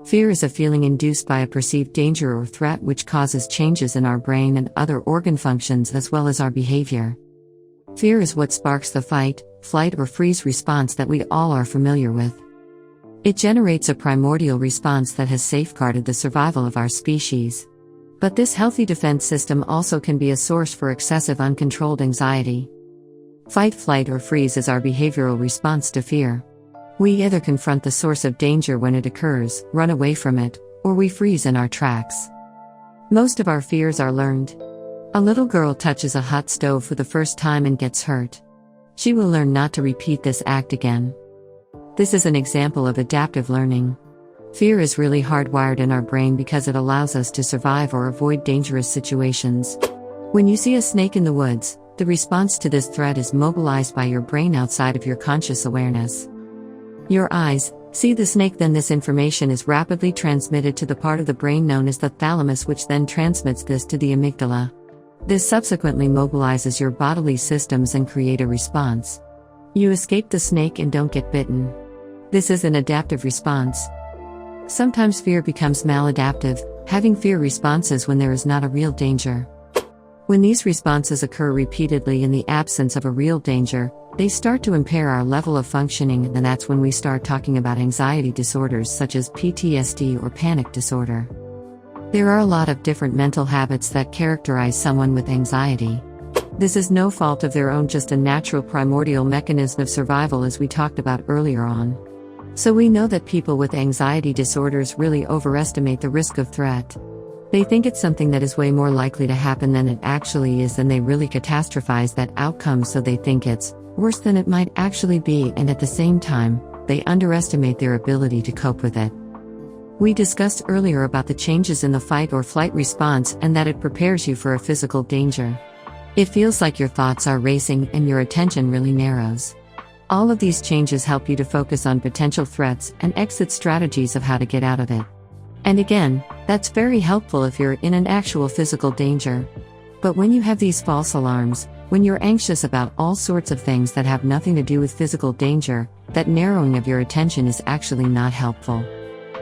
Fear is a feeling induced by a perceived danger or threat which causes changes in our brain and other organ functions as well as our behavior. Fear is what sparks the fight, flight or freeze response that we all are familiar with. It generates a primordial response that has safeguarded the survival of our species. But this healthy defense system also can be a source for excessive uncontrolled anxiety. Fight, flight or freeze is our behavioral response to fear. We either confront the source of danger when it occurs, run away from it, or we freeze in our tracks. Most of our fears are learned. A little girl touches a hot stove for the first time and gets hurt. She will learn not to repeat this act again. This is an example of adaptive learning. Fear is really hardwired in our brain because it allows us to survive or avoid dangerous situations. When you see a snake in the woods, the response to this threat is mobilized by your brain outside of your conscious awareness. Your eyes see the snake, then this information is rapidly transmitted to the part of the brain known as the thalamus, which then transmits this to the amygdala. This subsequently mobilizes your bodily systems and create a response. You escape the snake and don't get bitten. This is an adaptive response. Sometimes fear becomes maladaptive, having fear responses when there is not a real danger. When these responses occur repeatedly in the absence of a real danger, they start to impair our level of functioning, and that's when we start talking about anxiety disorders such as PTSD or panic disorder. There are a lot of different mental habits that characterize someone with anxiety. This is no fault of their own, just a natural primordial mechanism of survival as we talked about earlier on. So we know that people with anxiety disorders really overestimate the risk of threat. They think it's something that is way more likely to happen than it actually is, and they really catastrophize that outcome, so they think it's worse than it might actually be, and at the same time, they underestimate their ability to cope with it. We discussed earlier about the changes in the fight or flight response and that it prepares you for a physical danger. It feels like your thoughts are racing and your attention really narrows. All of these changes help you to focus on potential threats and exit strategies of how to get out of it. And again, that's very helpful if you're in an actual physical danger. But when you have these false alarms, when you're anxious about all sorts of things that have nothing to do with physical danger, that narrowing of your attention is actually not helpful.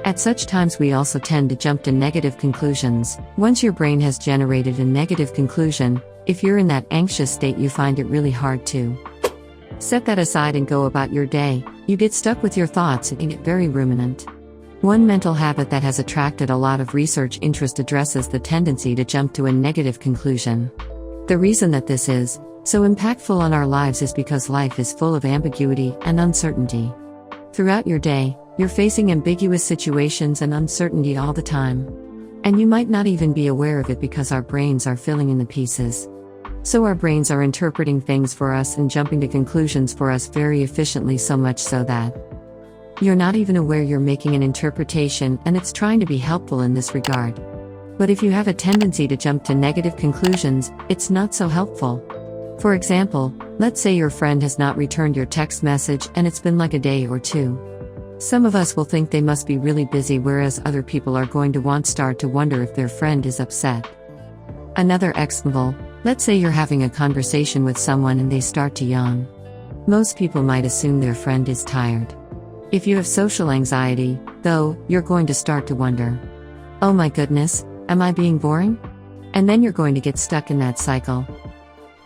At such times we also tend to jump to negative conclusions. Once your brain has generated a negative conclusion, if you're in that anxious state, you find it really hard to set that aside and go about your day. You get stuck with your thoughts and get very ruminant. One mental habit that has attracted a lot of research interest addresses the tendency to jump to a negative conclusion. The reason that this is so impactful on our lives is because life is full of ambiguity and uncertainty. Throughout your day, you're facing ambiguous situations and uncertainty all the time. And you might not even be aware of it because our brains are filling in the pieces. So our brains are interpreting things for us and jumping to conclusions for us very efficiently, so much so that you're not even aware you're making an interpretation, and it's trying to be helpful in this regard. But if you have a tendency to jump to negative conclusions, it's not so helpful. For example, let's say your friend has not returned your text message and it's been like a day or two. Some of us will think they must be really busy, whereas other people are going to start to wonder if their friend is upset. Another example, let's say you're having a conversation with someone and they start to yawn. Most people might assume their friend is tired. If you have social anxiety, though, you're going to start to wonder, oh my goodness, am I being boring? And then you're going to get stuck in that cycle.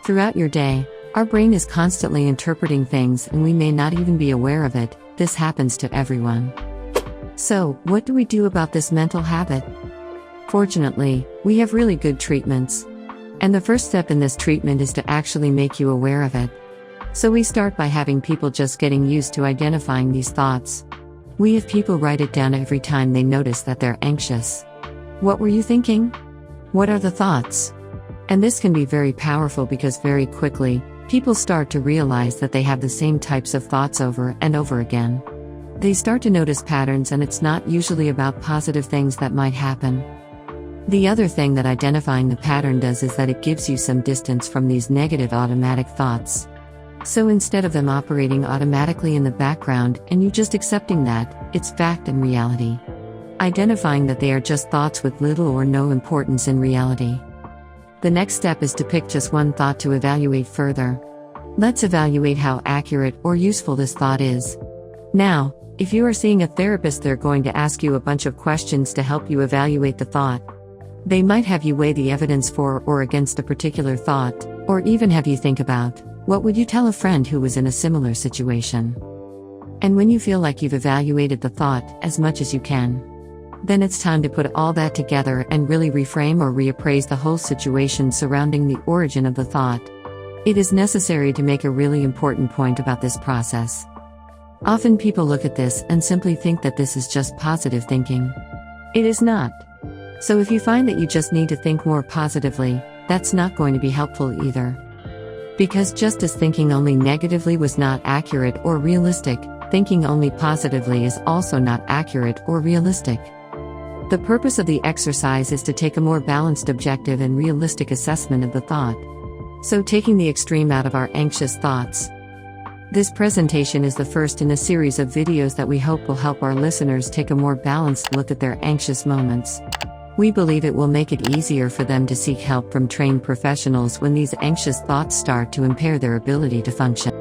Throughout your day, our brain is constantly interpreting things and we may not even be aware of it. This happens to everyone. So, what do we do about this mental habit? Fortunately, we have really good treatments. And the first step in this treatment is to actually make you aware of it. So we start by having people just getting used to identifying these thoughts. We have people write it down every time they notice that they're anxious. What were you thinking? What are the thoughts? And this can be very powerful because very quickly, people start to realize that they have the same types of thoughts over and over again. They start to notice patterns, and it's not usually about positive things that might happen. The other thing that identifying the pattern does is that it gives you some distance from these negative automatic thoughts. So instead of them operating automatically in the background and you just accepting that it's fact and reality, identifying that they are just thoughts with little or no importance in reality. The next step is to pick just one thought to evaluate further. Let's evaluate how accurate or useful this thought is. Now, If you are seeing a therapist, they're going to ask you a bunch of questions to help you evaluate the thought. They might have you weigh the evidence for or against a particular thought, or even have you think about, what would you tell a friend who was in a similar situation? And when you feel like you've evaluated the thought as much as you can, then it's time to put all that together and really reframe or reappraise the whole situation surrounding the origin of the thought. It is necessary to make a really important point about this process. Often people look at this and simply think that this is just positive thinking. It is not. So if you find that you just need to think more positively, that's not going to be helpful either. Because just as thinking only negatively was not accurate or realistic, thinking only positively is also not accurate or realistic. The purpose of the exercise is to take a more balanced, objective, and realistic assessment of the thought. So taking the extreme out of our anxious thoughts. This presentation is the first in a series of videos that we hope will help our listeners take a more balanced look at their anxious moments. We believe it will make it easier for them to seek help from trained professionals when these anxious thoughts start to impair their ability to function.